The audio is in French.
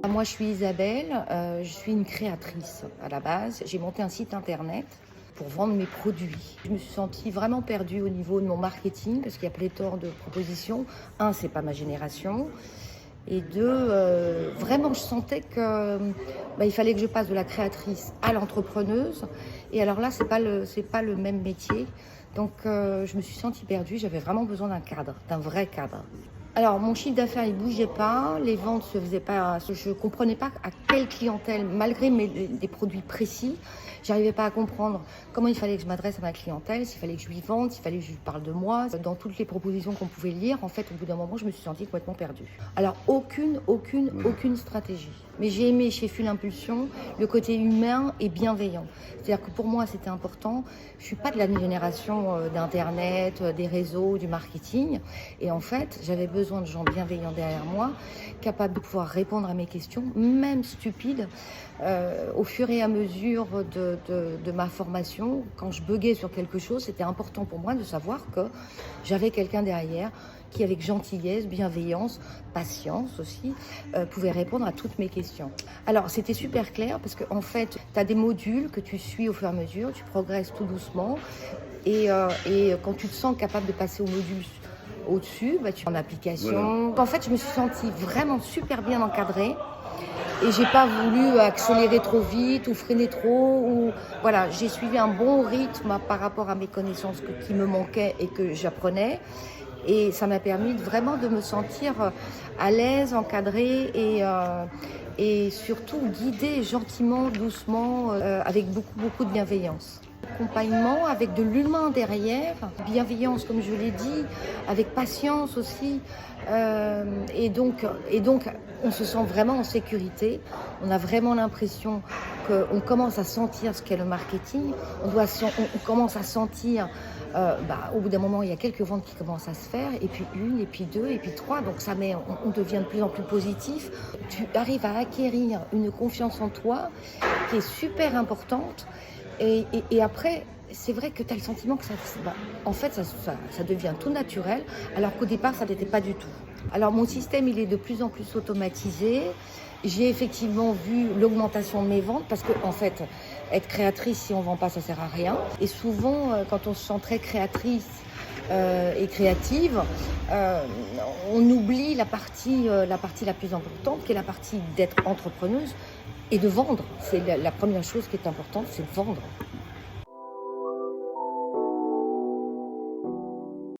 Moi, je suis Isabelle, je suis une créatrice à la base. J'ai monté un site internet pour vendre mes produits. Je me suis sentie vraiment perdue au niveau de mon marketing parce qu'il y a pléthore de propositions. Un, c'est pas ma génération. Et deux, vraiment, je sentais que il fallait que je passe de la créatrice à l'entrepreneuse. Et alors là, c'est pas le même métier. Donc, je me suis sentie perdue. J'avais vraiment besoin d'un cadre, d'un vrai cadre. Alors, mon chiffre d'affaires, il bougeait pas, les ventes se faisaient pas, je comprenais pas à quelle clientèle, malgré des produits précis, j'arrivais pas à comprendre comment il fallait que je m'adresse à ma clientèle, s'il fallait que je lui vende, s'il fallait que je lui parle de moi. Dans toutes les propositions qu'on pouvait lire, en fait, au bout d'un moment, je me suis sentie complètement perdue. Alors, aucune stratégie. Mais j'ai aimé chez Full Impulsion le côté humain et bienveillant. C'est-à-dire que pour moi, c'était important. Je suis pas de la génération d'Internet, des réseaux, du marketing. Et en fait, j'avais besoin de gens bienveillants derrière moi, capables de pouvoir répondre à mes questions, même stupides. Au fur et à mesure de ma formation, quand je buguais sur quelque chose, c'était important pour moi de savoir que j'avais quelqu'un derrière qui, avec gentillesse, bienveillance, patience aussi, pouvait répondre à toutes mes questions. Alors, c'était super clair parce qu'en fait, tu as des modules que tu suis au fur et à mesure, tu progresses tout doucement et quand tu te sens capable de passer au module au-dessus, tu es en application. Voilà. En fait, je me suis sentie vraiment super bien encadrée. Et j'ai pas voulu accélérer trop vite ou freiner trop. Voilà, j'ai suivi un bon rythme par rapport à mes connaissances qui me manquaient et que j'apprenais. Et ça m'a permis vraiment de me sentir à l'aise, encadrée et surtout guidée gentiment, doucement, avec beaucoup de bienveillance. Accompagnement avec de l'humain derrière, bienveillance comme je l'ai dit, avec patience aussi. Et donc, on se sent vraiment en sécurité. On a vraiment l'impression qu'on commence à sentir ce qu'est le marketing. On commence à sentir, au bout d'un moment, il y a quelques ventes qui commencent à se faire, et puis une, et puis deux, et puis trois. Donc on devient de plus en plus positif. Tu arrives à acquérir une confiance en toi qui est super importante. Et après, c'est vrai que tu as le sentiment que ça devient tout naturel, alors qu'au départ, ça n'était pas du tout. Alors, mon système, il est de plus en plus automatisé. J'ai effectivement vu l'augmentation de mes ventes parce que, en fait, être créatrice, si on ne vend pas, ça ne sert à rien. Et souvent, quand on se sent très créatrice et créative, on oublie la partie la plus importante, qui est la partie d'être entrepreneuse et de vendre. C'est la première chose qui est importante, c'est de vendre.